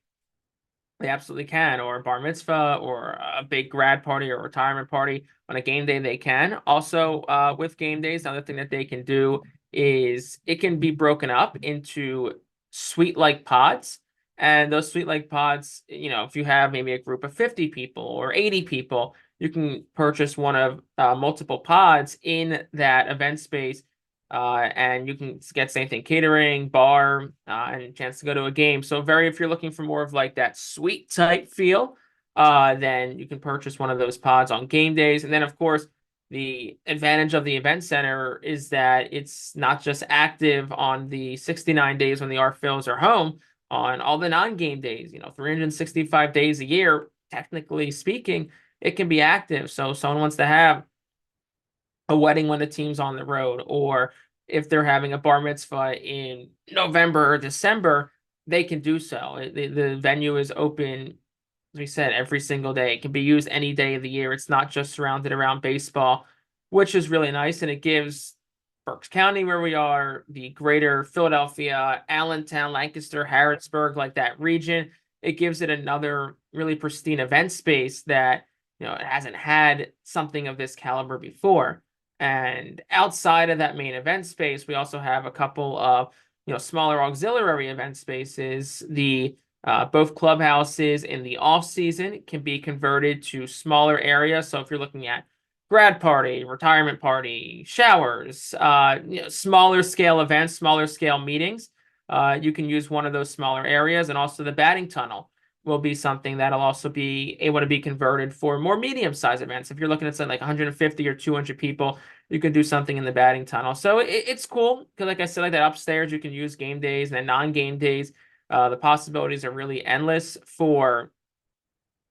They absolutely can, or a bar mitzvah, or a big grad party or retirement party on a game day. They can also, with game days, another thing that they can do is it can be broken up into suite-like pods. And those suite-like pods, if you have maybe a group of 50 people or 80 people, you can purchase one of multiple pods in that event space, and you can get same thing, catering, bar, and a chance to go to a game. So if you're looking for more of like that suite type feel, then you can purchase one of those pods on game days. And then of course, the advantage of the event center is that it's not just active on the 69 days when the RFILs are home. On all the non-game days, 365 days a year, technically speaking, it can be active. So if someone wants to have a wedding when the team's on the road, or if they're having a bar mitzvah in November or December, they can do so. The venue is open, as we said, every single day. It can be used any day of the year. It's not just surrounded around baseball, which is really nice. And it gives Berks County, where we are, the greater Philadelphia, Allentown, Lancaster, Harrisburg, like that region, it gives it another really pristine event space that, it hasn't had something of this caliber before. And outside of that main event space, we also have a couple of, smaller auxiliary event spaces. The both clubhouses in the off season can be converted to smaller areas. So if you're looking at grad party, retirement party, showers, smaller scale events, smaller scale meetings, you can use one of those smaller areas. And also the batting tunnel will be something that'll also be able to be converted for more medium-sized events. If you're looking at something like 150 or 200 people, you can do something in the batting tunnel. So it's cool because, like I said, like that upstairs, you can use game days and then non-game days. The possibilities are really endless for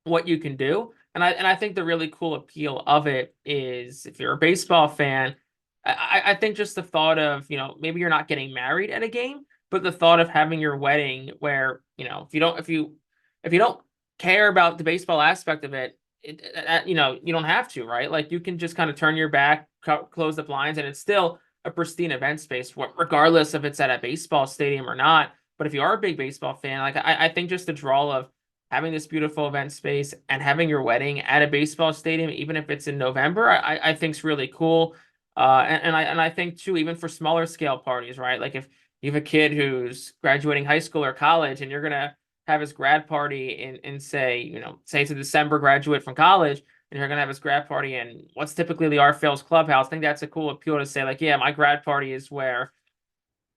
what you can do. And I think the really cool appeal of it is, if you're a baseball fan, I think just the thought of, maybe you're not getting married at a game, but the thought of having your wedding where, if you don't care about the baseball aspect of it, you don't have to, right? Like you can just kind of turn your back, close the blinds, and it's still a pristine event space, regardless if it's at a baseball stadium or not. But if you are a big baseball fan, like I think just the draw of having this beautiful event space and having your wedding at a baseball stadium, even if it's in November, I think is really cool. And I think too, even for smaller scale parties, right? Like if you have a kid who's graduating high school or college and you're gonna have his grad party in say it's a December graduate from college, and you're gonna have his grad party in what's typically the RFIL's clubhouse. I think that's a cool appeal to say, like, yeah, my grad party is where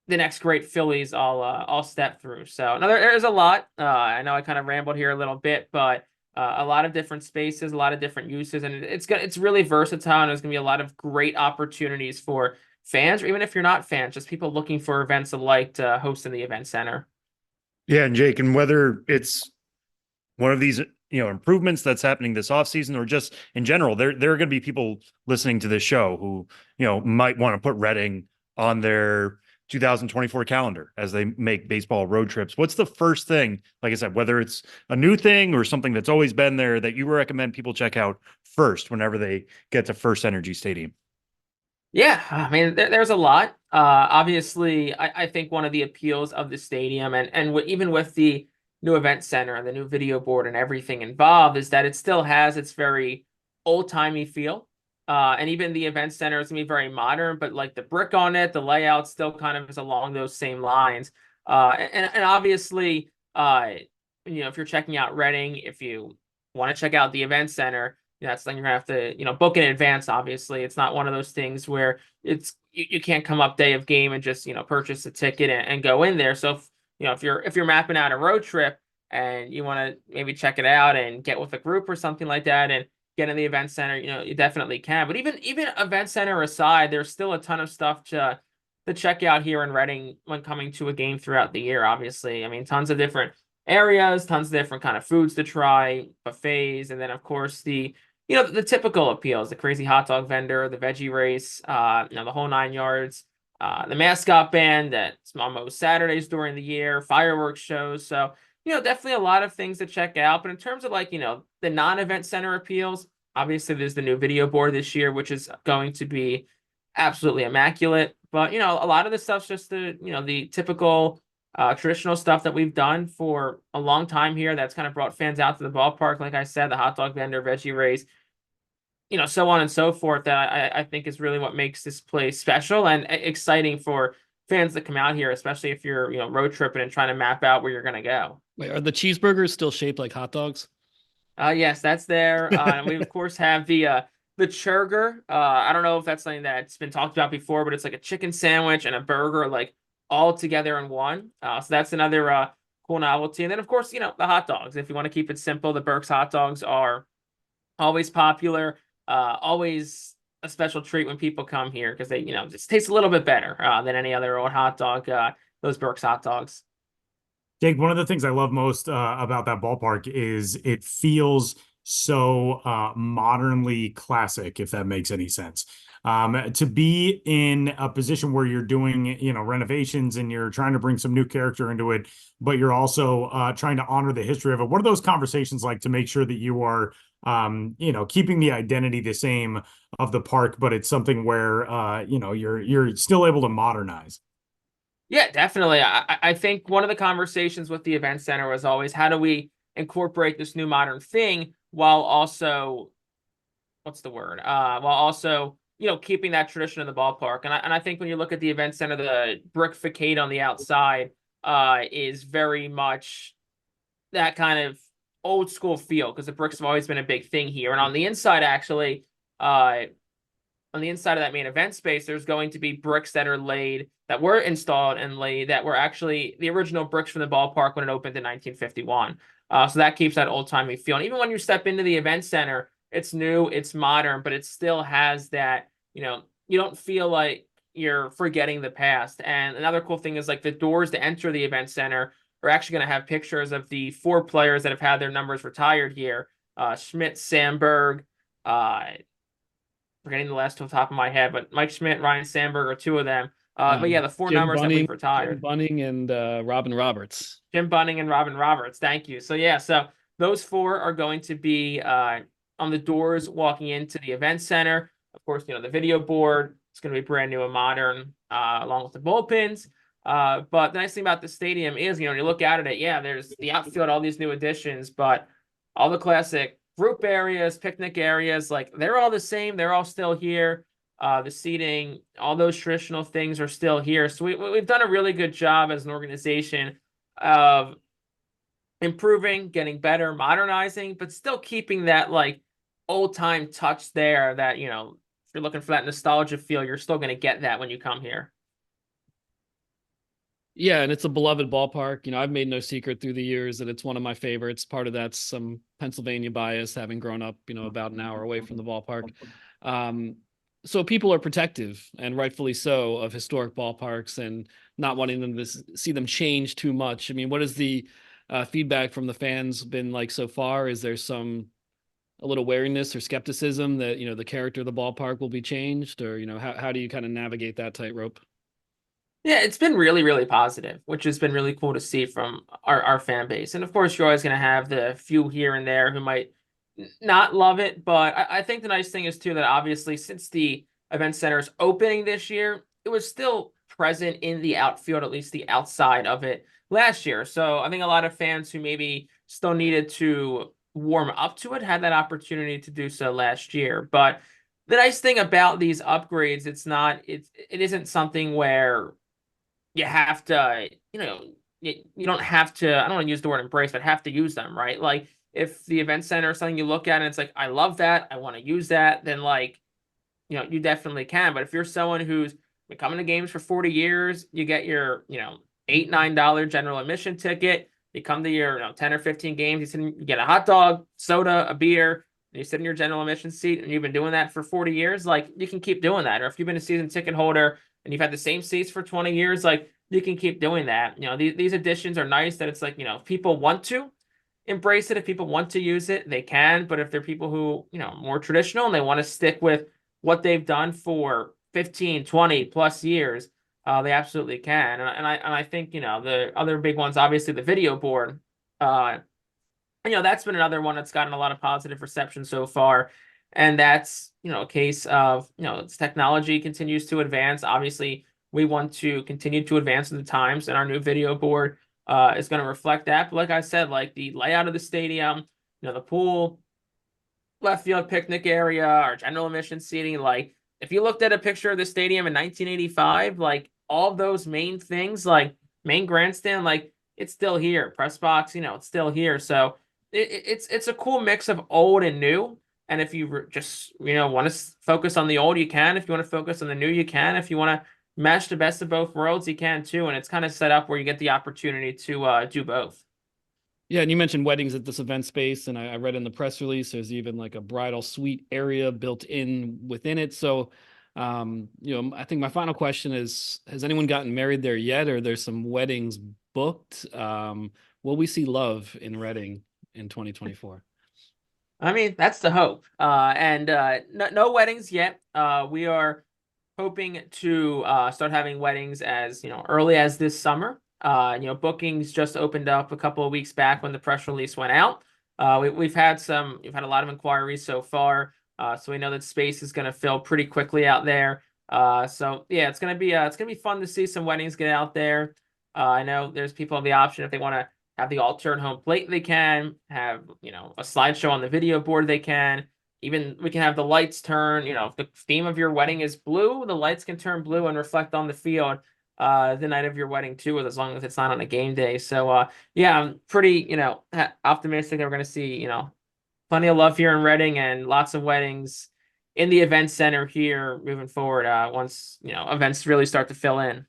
the next great Phillies I'll step through. So there's a lot. I know I kind of rambled here a little bit, but a lot of different spaces, a lot of different uses, and it's really versatile. And there's gonna be a lot of great opportunities for fans, or even if you're not fans, just people looking for events alike to host in the event center. Yeah, and Jake, and whether it's one of these improvements that's happening this offseason or just in general, there are going to be people listening to this show who might want to put Reading on their 2024 calendar as they make baseball road trips. What's the first thing, like I said, whether it's a new thing or something that's always been there, that you recommend people check out first whenever they get to First Energy Stadium? Yeah, I mean, there's a lot. Obviously, I think one of the appeals of the stadium, and even with the new event center and the new video board and everything involved, is that it still has its very old-timey feel. And even the event center is gonna be very modern, but like the brick on it, the layout still kind of is along those same lines. And obviously, if you're checking out Reading, if you want to check out the event center, that's something you're gonna have to, book in advance. Obviously, it's not one of those things where you can't come up day of game and just purchase a ticket and go in there. So if you're mapping out a road trip and you want to maybe check it out and get with a group or something like that and get in the event center, you definitely can. But even event center aside, there's still a ton of stuff to check out here in Reading when coming to a game throughout the year. Obviously, I mean, tons of different areas, tons of different kind of foods to try, buffets, and then of course the typical appeals, the crazy hot dog vendor, the veggie race, the whole 9 yards, the mascot band that's on most Saturdays during the year, fireworks shows. So, definitely a lot of things to check out. But in terms of the non-event center appeals, obviously there's the new video board this year, which is going to be absolutely immaculate. But, a lot of the stuff's just the typical traditional stuff that we've done for a long time here that's kind of brought fans out to the ballpark. Like I said, the hot dog vendor, veggie race, so on and so forth, that I think is really what makes this place special and exciting for fans that come out here, especially if you're, road tripping and trying to map out where you're going to go. Wait, are the cheeseburgers still shaped like hot dogs? Yes, that's there. And we of course have the churger. I don't know if that's something that's been talked about before, but it's like a chicken sandwich and a burger like all together in one. So that's another cool novelty. And then of course, the hot dogs. If you want to keep it simple, the Burke's hot dogs are always popular. Always a special treat when people come here because they, just taste a little bit better than any other old hot dog. Those Burke's hot dogs. Jake, one of the things I love most about that ballpark is it feels so modernly classic, if that makes any sense. To be in a position where you're doing, renovations and you're trying to bring some new character into it, but you're also trying to honor the history of it. What are those conversations like to make sure that you are, keeping the identity the same of the park, but it's something where, you're still able to modernize? Yeah, definitely. I think one of the conversations with the event center was always how do we incorporate this new modern thing while also, what's the word? While also, keeping that tradition of the ballpark. And I think when you look at the event center, the brick facade on the outside is very much that kind of old school feel because the bricks have always been a big thing here. And on the inside, actually, on the inside of that main event space, there's going to be bricks that are laid, that were installed and laid, that were actually the original bricks from the ballpark when it opened in 1951. So that keeps that old-timey feel. And even when you step into the event center, it's new, it's modern, but it still has that, you don't feel like you're forgetting the past. And another cool thing is like the doors to enter the event center are actually going to have pictures of the 4 players that have had their numbers retired here. Schmidt, Sandberg, forgetting the last two off the top of my head, but Mike Schmidt, Ryan Sandberg are 2 of them. But yeah, the 4 Jim numbers Bunning, that we've retired. Jim Bunning and Robin Roberts. Jim Bunning and Robin Roberts. Thank you. So yeah, so those 4 are going to be on the doors walking into the event center. Of course, the video board, it's going to be brand new and modern, along with the bullpens. But the nice thing about the stadium is, when you look out at it, yeah, there's the outfield, all these new additions, but all the classic group areas, picnic areas, like they're all the same. They're all still here. The seating, all those traditional things are still here. So we've done a really good job as an organization of improving, getting better, modernizing, but still keeping that like old time touch there that, if you're looking for that nostalgia feel, you're still going to get that when you come here. Yeah, and it's a beloved ballpark. I've made no secret through the years that it's one of my favorites. Part of that's some Pennsylvania bias, having grown up, about an hour away from the ballpark. So people are protective, and rightfully so, of historic ballparks and not wanting them to see them change too much. I mean, what has the feedback from the fans been like so far? Is there a little wariness or skepticism that, the character of the ballpark will be changed, or, how do you kind of navigate that tightrope? Yeah, it's been really, really positive, which has been really cool to see from our fan base. And of course, you're always going to have the few here and there who might not love it. But I think the nice thing is, too, that obviously since the event center is opening this year, it was still present in the outfield, at least the outside of it last year. So I think a lot of fans who maybe still needed to warm up to it had that opportunity to do so last year. But the nice thing about these upgrades, it isn't something where you have to, you don't have to, I don't want to use the word embrace, but have to use them, right? Like if the event center is something you look at and it's like, I love that, I want to use that, then like, you definitely can. But if you're someone who's been coming to games for 40 years, you get your, $8, $9 general admission ticket, you come to your 10 or 15 games, you get a hot dog, soda, a beer, and you sit in your general admission seat, and you've been doing that for 40 years, like you can keep doing that. Or if you've been a season ticket holder and you've had the same seats for 20 years, like you can keep doing that. These additions are nice that it's like, if people want to embrace it, if people want to use it, they can. But if they're people who, more traditional and they want to stick with what they've done for 15, 20 plus years, they absolutely can. And I think, the other big ones, obviously the video board, that's been another one that's gotten a lot of positive reception so far. And that's, a case of, its technology continues to advance. Obviously, we want to continue to advance in the times, and our new video board is going to reflect that. But like I said, like the layout of the stadium, the pool, left field picnic area, our general admission seating, like if you looked at a picture of the stadium in 1985, like all those main things, like main grandstand, like it's still here. Press box, it's still here. So it's a cool mix of old and new. And if you just want to focus on the old, you can. If you want to focus on the new, you can. If you want to mesh the best of both worlds, you can too. And it's kind of set up where you get the opportunity to do both. Yeah, and you mentioned weddings at this event space, and I read in the press release there's even like a bridal suite area built in within it. So, I think my final question is: has anyone gotten married there yet, or there's some weddings booked? Will we see love in Reading in 2024? I mean, that's the hope. No weddings yet. We are hoping to start having weddings as early as this summer. Bookings just opened up a couple of weeks back when the press release went out. We've had a lot of inquiries so far. So we know that space is going to fill pretty quickly out there. So yeah, it's going to be fun to see some weddings get out there. I know there's people have the option if they want to have the alternate home plate, they can have, a slideshow on the video board. They can even, we can have the lights turn, if the theme of your wedding is blue, the lights can turn blue and reflect on the field the night of your wedding too, as long as it's not on a game day. So yeah, I'm pretty, optimistic that we're going to see, plenty of love here in Reading and lots of weddings in the event center here moving forward. Once, events really start to fill in.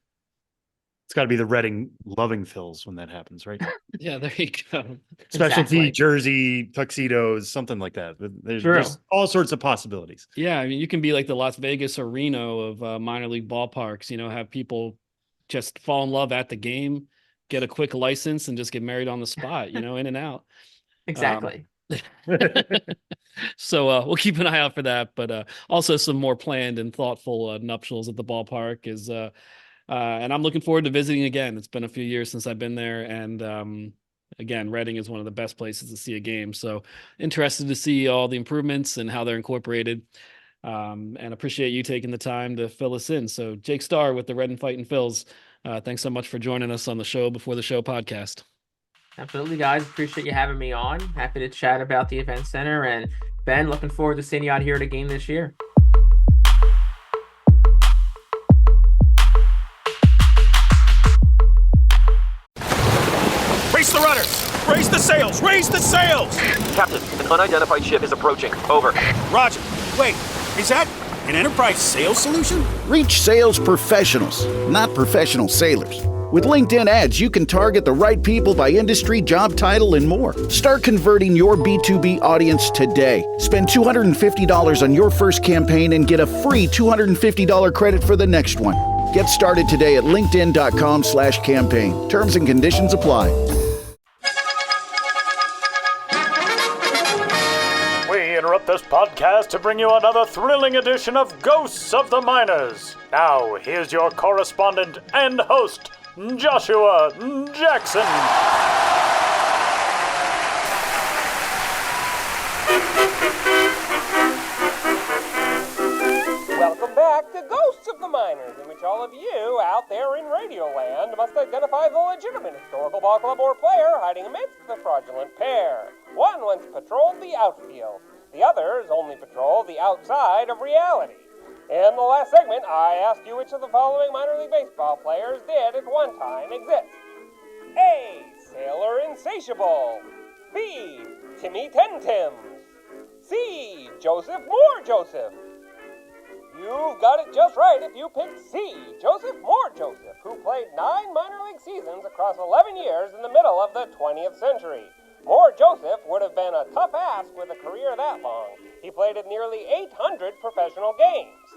It's got to be the Reading loving fills when that happens, right? Yeah, there you go. Specialty Exactly. jersey, tuxedos, something like that. There's all sorts of possibilities. Yeah, I mean, you can be like the Las Vegas or Reno of minor league ballparks. Have people just fall in love at the game, get a quick license, and just get married on the spot. In and out. Exactly. So we'll keep an eye out for that, but also some more planned and thoughtful nuptials at the ballpark is and I'm looking forward to visiting again. It's been a few years since I've been there, and again, Reading is one of the best places to see a game. So interested to see all the improvements and how they're incorporated, and appreciate you taking the time to fill us in. So Jake Starr with the Reading Fightin' Phils, thanks so much for joining us on the Show Before the Show podcast. Absolutely, guys. Appreciate you having me on. Happy to chat about the event center. And Ben, looking forward to seeing you out here at a game this year. Raise the rudders! Raise the sails! Raise the sails! Captain, an unidentified ship is approaching. Over. Roger. Wait, is that an Enterprise sales solution? Reach sales professionals, not professional sailors. With LinkedIn ads, you can target the right people by industry, job title, and more. Start converting your B2B audience today. Spend $250 on your first campaign and get a free $250 credit for the next one. Get started today at linkedin.com/campaign. Terms and conditions apply. We interrupt this podcast to bring you another thrilling edition of Ghosts of the Miners. Now, here's your correspondent and host, Joshua Jackson. Welcome back to Ghosts of the Miners, in which all of you out there in Radioland must identify the legitimate historical ball club or player hiding amidst the fraudulent pair. One once patrolled the outfield. The others only patrol the outside of reality. In the last segment, I asked you which of the following minor league baseball players did at one time exist. A. Sailor Insatiable. B. Timmy Ten Tims. C. Joseph Moore Joseph. You've got it just right if you picked C. Joseph Moore Joseph, who played 9 minor league seasons across 11 years in the middle of the 20th century. Moore Joseph would have been a tough ask with a career that long. He played in nearly 800 professional games.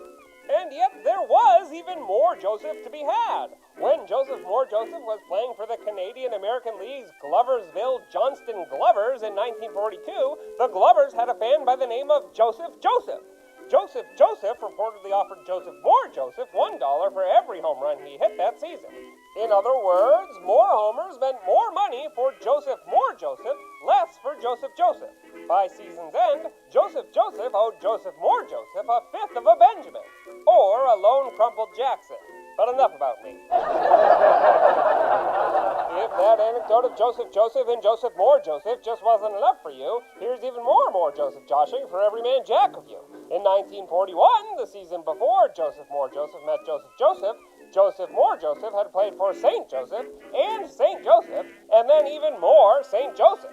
And yet there was even more Joseph to be had. When Joseph Moore Joseph was playing for the Canadian American League's Gloversville Johnston Glovers in 1942, the Glovers had a fan by the name of Joseph Joseph. Joseph Joseph reportedly offered Joseph Moore Joseph $1 for every home run he hit that season. In other words, more homers meant more money for Joseph Moore Joseph, less for Joseph Joseph. By season's end, Joseph Joseph owed Joseph Moore Joseph a fifth of a Benjamin, or a lone crumpled Jackson. But enough about me. If that anecdote of Joseph and Joseph just wasn't enough for you, here's even more Joseph joshing for every man jack of you. In 1941, the season before Joseph met Joseph had played for St. Joseph, and then even more St. Joseph.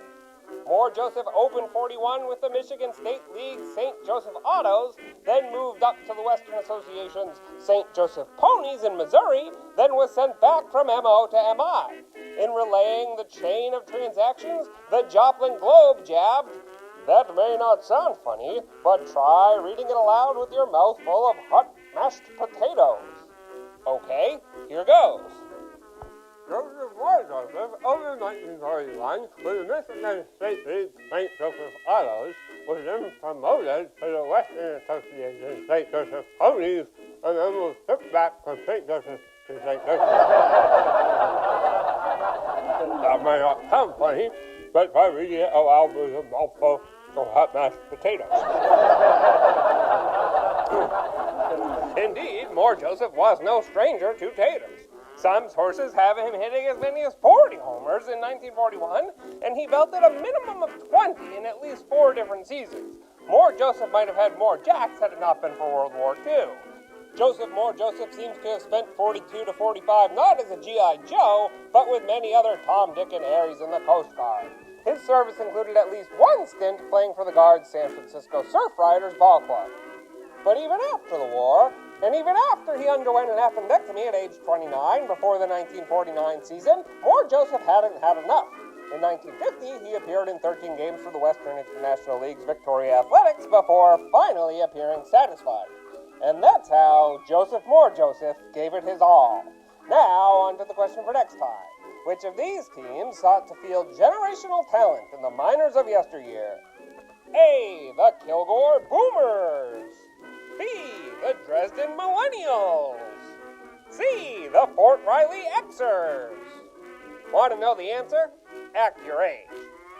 More Joseph opened 41 with the Michigan State League St. Joseph Autos, then moved up to the Western Association's St. Joseph Ponies in Missouri, then was sent back from MO to MI. In relaying the chain of transactions, the Joplin Globe jabbed, "That may not sound funny, but try reading it aloud with your mouth full of hot mashed potatoes." Okay, here goes. Joseph over 1941, with the Michigan State League St. Joseph Autos, was then promoted to the Western Association St. Joseph Ponies, and then was shipped back from St. Joseph to St. Joseph. That may not sound funny, but try reading it aloud with a mouthful of hot mashed potatoes. Indeed, More Joseph was no stranger to taters. Some sources have him hitting as many as 40 homers in 1941, and he belted a minimum of 20 in at least 4 different seasons. More Joseph might have had more jacks had it not been for World War II. More Joseph seems to have spent 42 to 45 not as a G.I. Joe, but with many other Tom, Dick, and Harrys in the Coast Guard. His service included at least one stint playing for the Guard's San Francisco Surf Riders ball club. But even after the war, and even after he underwent an appendectomy at age 29 before the 1949 season, More Joseph hadn't had enough. In 1950, he appeared in 13 games for the Western International League's Victoria Athletics before finally appearing satisfied. And that's how More Joseph gave it his all. Now, on to the question for next time. Which of these teams sought to field generational talent in the minors of yesteryear? A, the Kilgore Boomers. B, the Dresden Millennials. C, the Fort Riley Xers. Want to know the answer? Act your age.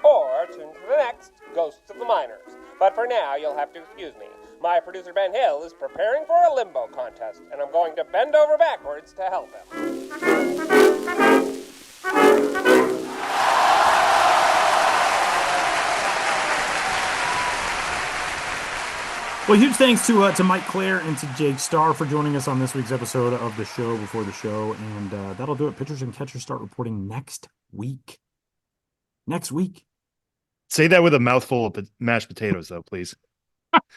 Or tune to the next Ghosts of the Miners. But for now, you'll have to excuse me. My producer Ben Hill is preparing for a limbo contest, and I'm going to bend over backwards to help him. Well, huge thanks to Mike Clair and to Jake Starr for joining us on this week's episode of the show before the show. And that'll do it. Pitchers and catchers start reporting next week. Next week. Say that with a mouthful of mashed potatoes, though, please.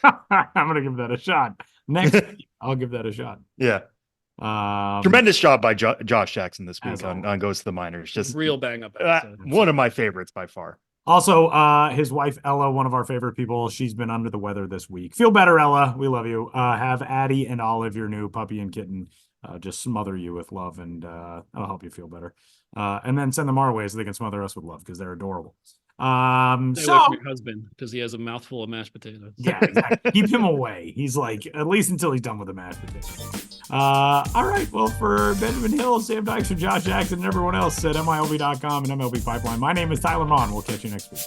I'm going to give that a shot. Next week, I'll give that a shot. Yeah. Tremendous job by Josh Jackson this week on Ghost of the Miners. Just real bang up. One of my favorites by far. Also, his wife, Ella, one of our favorite people, she's been under the weather this week. Feel better, Ella. We love you. Have Addie and Olive, your new puppy and kitten, just smother you with love, and that'll help you feel better. And then send them our way so they can smother us with love because they're adorable. Stay away from your husband because he has a mouthful of mashed potatoes. Yeah, exactly. Keep him away. He's like, at least until he's done with the mashed potatoes. All right. Well, for Benjamin Hill, Sam Dykstra, Josh Jackson, and everyone else at MILB.com and MLB Pipeline, my name is Tyler Mon. We'll catch you next week.